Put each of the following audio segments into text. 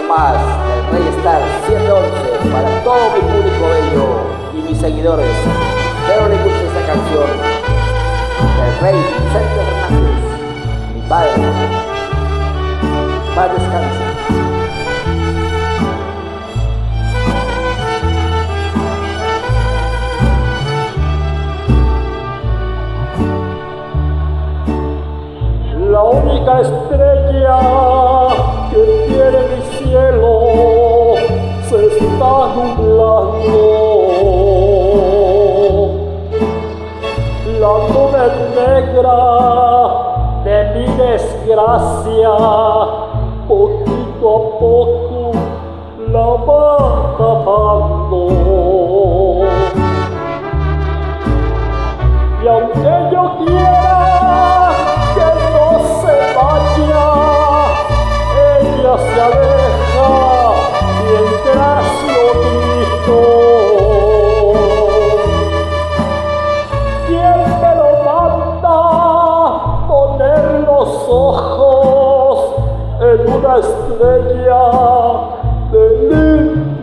más del Rey Star 711 para todo mi público bello y mis seguidores. Espero les guste esta canción del Rey Vicente Fernández, mi padre. Paz descanse. La única estrella que tiene mi cielo se está nublando. La nube negra de mi desgracia, poquito a poco la va tapando. Y aunque yo quiera que no se vaya, ella se aleja y en graciosito. ¿Quién me lo manda poner los ojos en una estrella del infinito?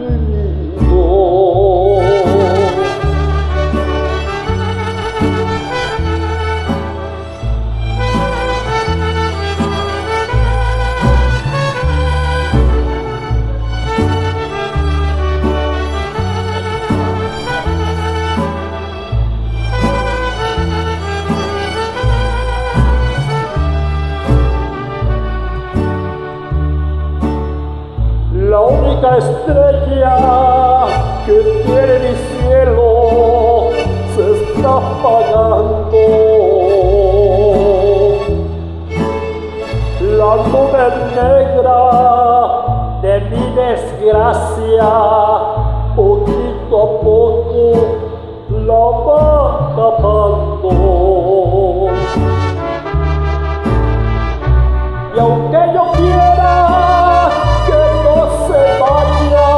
La única estrella que tiene mi cielo se está apagando. La nube negra de mi desgracia, poquito a poco la va tapando. Y aunque yo quiera que no se vaya,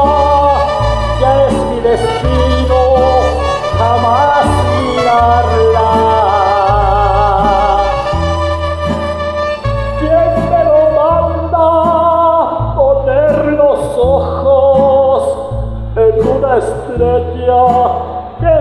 ya es mi destino jamás mirarla. ¿Quién me lo manda poner los ojos en una estrella que